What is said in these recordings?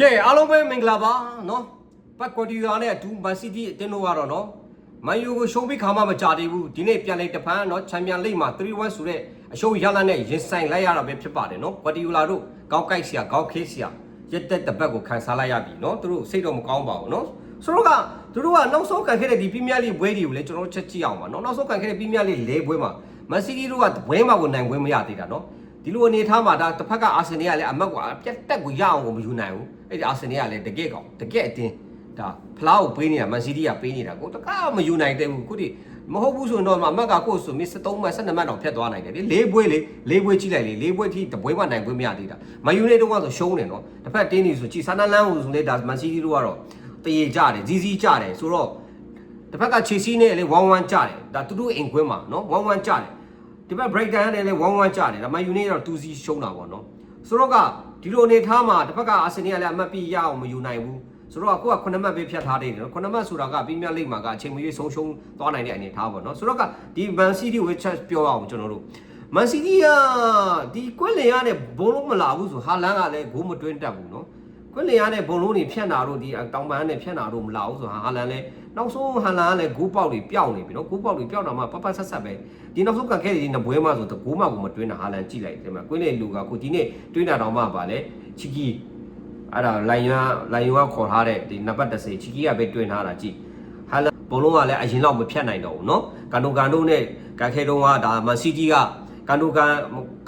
ကဲအားလုံးပဲမင်္ဂလာပါနော်ပတ်ကွာတီယာနဲ့အတူမန်စီးတီးအတင်းတို့ကတော့နော်မန်ယူကိုရှုံးပြီးခါမှမကြသေးဘူးဒီနေ့ပြန်လိုက်တဖန်နော်ချန်ပီယံလိမှာ3-1ဆိုတဲ့အရှုံးရလနဲ့ရင်ဆိုင်လိုက်ရတာပဲဖြစ်ပါတယ်နော်ကွာတီယာတို့ကောင်းကိုက်စရာကောင်းခေးစရာရက်တက်တပတ်ကိုခံစားလိုက်ရပြီနော်သူတို့စိတ်တော့မကောင်းပါဘူးနော်ဆိုတော့သူတို့ကနောက်ဆုံးကန်ခဲ့တဲ့ဒီပရီးမီးယားလိဘွဲတွေကိုလည်းကျွန်တော်ချက်ကြည့်အောင်ပါနော်နောက်ဆုံးကန်ခဲ့တဲ့ပရီးမီးယားလိ၄ဘွဲမှာမန်စီးတီးတို့ကဘွဲမှာကိုနိုင်ခွင့်မရသေးတာနော်ဒီလိုအနေထားမှာဒါတစ်ဖက်ကအာဆင်နယ်ကလည်းအမတ်ကွာပြတ်တက်ကိုရအောင်ကိုမယူနိုင်ဘူးအဲ့ဒီအာဆင်နယ်ကလည်းတကယ့်ကောင်တကယ့်အတင်းဒါဖလားကိုပေးနေတာမန်စီးတီးကပေးနေတာကိုတကားမယူနိုင်တဲ့ဘူးခုဒီမဟုတ်ဘူးဆိုတော့အမတ်ကကိုယ်ဆိုမစ်73မှတ်12မှတ်တော့ဖြတ်သွားနိုင်တယ်လေ၄ဘွဲလေ၄ဘွဲကြည့်လိုက်လေ၄ဘွဲထိတဘွဲမှနိုင်ခွင့်မရသေးတာမယူနေတော့ဆိုရှုံးတယ်နော်တစ်ဖက်တင်းနေဆိုကြည့်ဆာနာလန်ကိုဆိုလေဒါမန်စီးတီးတို့ကတော့တရေကြတယ်ဇီးဇီးကြတယ်ဆိုတော့တစ်ဖက်ကချီစီနဲ့လေ1-1ကြတယ်ဒါသူတို့အိမ်ခွင်းမှာနော်1-1ကြတယ်ဒီဘက် break down နဲ့လည်း1-1ကြတယ်ဒါမှယူနေတော့2-0ရှုံးတာပေါ့နော်ဆိုတော့ကဒီလိုအနေထားမှာတစ်ဖက်ကအာဆင်နယ်ကလည်းအမှတ်ပြရအောင်မယူနိုင်ဘူးဆိုတော့ကိုက9မှတ်ပဲဖြတ်ထားတယ်နော်9မှတ်ဆိုတာကပရီးမီးယားလိမှာကအချိန်မရွေးဆုံးရှုံးသွားနိုင်တဲ့အနေထားပေါ့နော်ဆိုတော့ကဒီမန်စီးတီးဝစ်ချက်ပြောအောင်ကျွန်တော်တို့မန်စီးတီးကဒီကွင်းလင်ရနဲ့ဘုံလုံးမလာဘူးဆိုဟာလန်ကလည်းဂိုးမတွင်းတတ်ဘူးနော်ကွင်းလင်ရနဲ့ဘုံလုံးတွေဖြတ်နာတော့ဒီတောင်ပန်းနဲ့ဖြတ်နာတော့မလာဘူးဆိုဟာလန်လည်းနောက်ဆုံးဟာလန်ကလည်းဂိုးပေါက်တွေပျောက်နေပြီနော်ဂိုးပေါက်တွေပျောက်တော့မှပတ်ဆက်ပဲဒီနောက်ဆုံးကခဲ့ဒီနဘွဲမှဆိုတော့ဂိုးမှကိုမတွင်းတာဟာလန်ကြည့်လိုက်တယ်မှာကွင်းလင်လူကကိုဒီနေ့တွင်းတာတော့မှပါလေချီကီအဲ့ဒါလိုင်ယွာခေါ်ထားတဲ့ဒီနံပါတ်30ချီကီကပဲတွင်းထားတာကြည့်ဟာလန်ဘုံလုံးကလည်းအရင်တော့မဖြတ်နိုင်တော့ဘူးနော်ကန်တိုကန်တို့နဲ့ကန်ခဲတုံးကဒါမန်စီးတီးကကန်တိုကန်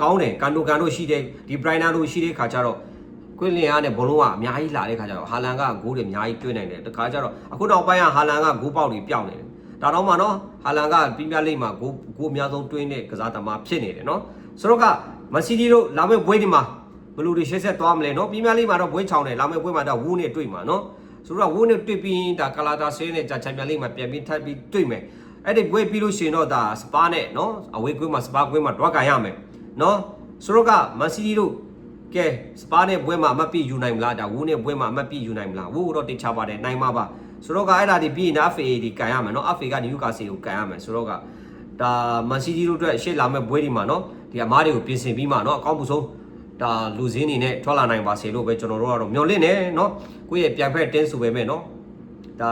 ကောင်းတယ်ကန်တိုကန်တို့ရှိတဲ့ဒီဘရိုင်နာတို့ရှိတဲ့ခါကျတော့ကွင်းလင်ရနဲ့ဘုံလုံးကအများကြီးလာတဲ့ခါကျတော့ဟာလန်ကဂိုးတွေအများကြီးတွင်းနိုင်တယ်တခါကျတော့အခုနောက်ပိုင်းကဟာလန်ကဂိုးပေါက်တွေပျောက်နေတယ်ဒါတော့မှနော်ဟာလန်ကပရီးမီးယားလိမှာဂိုးအများဆုံးတွင်းတဲ့ကစားသမားဖြစ်နေတယ်နော်ဆိုတော့ကမန်စီးတီးတို့လာမယ့်ဘွဲဒီမှာဘလူတွေရှက်ဆက်သွားမလဲနော်ပရီးမီးယားလိမှာတော့ဘွဲချောင်းတယ်လာမယ့်ဘွဲမှာတော့ဝူးနဲ့တွေ့မှာနော်ဆိုတော့ဝူးနဲ့တွေ့ပြီးဒါကလာတာဆင်းနဲ့ချန်ပီယံလိမှာပြန်ပြီးထပ်ပြီးတွေ့မယ်အဲ့ဒီဘွဲပြီးလို့ရှိရင်တော့ဒါစပါနဲ့နော်အဝေးကွင်းမှာစပါကွင်းမှာတွားကန်ရမယ်နော်ဆိုတော့ကမန်စီးတီးတို့ကဲစပါနဲ့ဘွဲမှာအမှတ်ပြယူနိုင်မလားဒါဝူးနဲ့ဘွဲမှာအမှတ်ပြယူနိုင်မလားဝူးတော့တိတ်ချပါတယ်နိုင်မှာပါဆိုတော့ကအဲ့ဒါဒီပြီးရင် FA ဒီကန်ရမယ်နော် FA ကနယူကာဆယ်ကိုကန်ရမယ်ဆိုတော့ကဒါမန်စီးတီးတို့အတွက်ရှေ့လာမဲ့ဘွဲဒီမှာနော်ဒီအမားတွေကိုပြင်ဆင်ပြီးမှနော်အကောင်းမှုဆုံးဒါလူစင်းနေနဲ့ထွက်လာနိုင်ပါစေလို့ပဲကျွန်တော်တို့ကတော့မျှော်လင့်နေနော်ကိုယ့်ရဲ့ပြန်ဖက်တင်းဆိုပဲမဲ့နော်ဒါ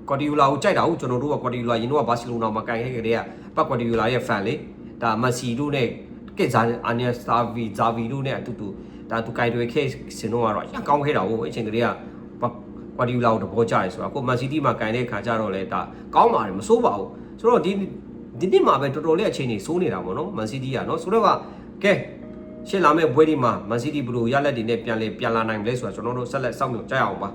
ကွာတီယူလာကိုကြိုက်တာဟုတ်ကျွန်တော်တို့ကကွာတီယူလာရင်တော့ဘာစီလိုနာမှာကန်ခဲ့ကြတဲ့ကပတ်ကွာတီယူလာရဲ့ fan လေဒါမက်ဆီတို့နဲ့ကက်ဇာအာနီယာစတာဇာဗီတို့နဲ့အတူတူဒါသူကိုင်တွေခဲစင်တော့ကတော့ရကောင်းခဲ့တာဟုတ်အချိန်တည်းကကွာတီယူလာကိုတဘောကြရဲဆိုတာကိုမန်စီးတီးမှာကန်တဲ့ခါကျတော့လေဒါကောင်းပါတယ်မစိုးပါဘူးဆိုတော့ဒီနေ့မှာပဲတော်တော်လေးအချိန်ကြီးစိုးနေတာပေါ့နော်မန်စီးတီးကနော်ဆိုတော့ကကဲရှင်းလာမယ့်ဘွဲဒီမှာမန်စီးတီးဘလူးရလက်တွေနဲ့ပြန်လာနိုင်မလဲဆိုတာကျွန်တော်တို့ဆက်လက်စောင့်မျှော်ကြရအောင်ပါ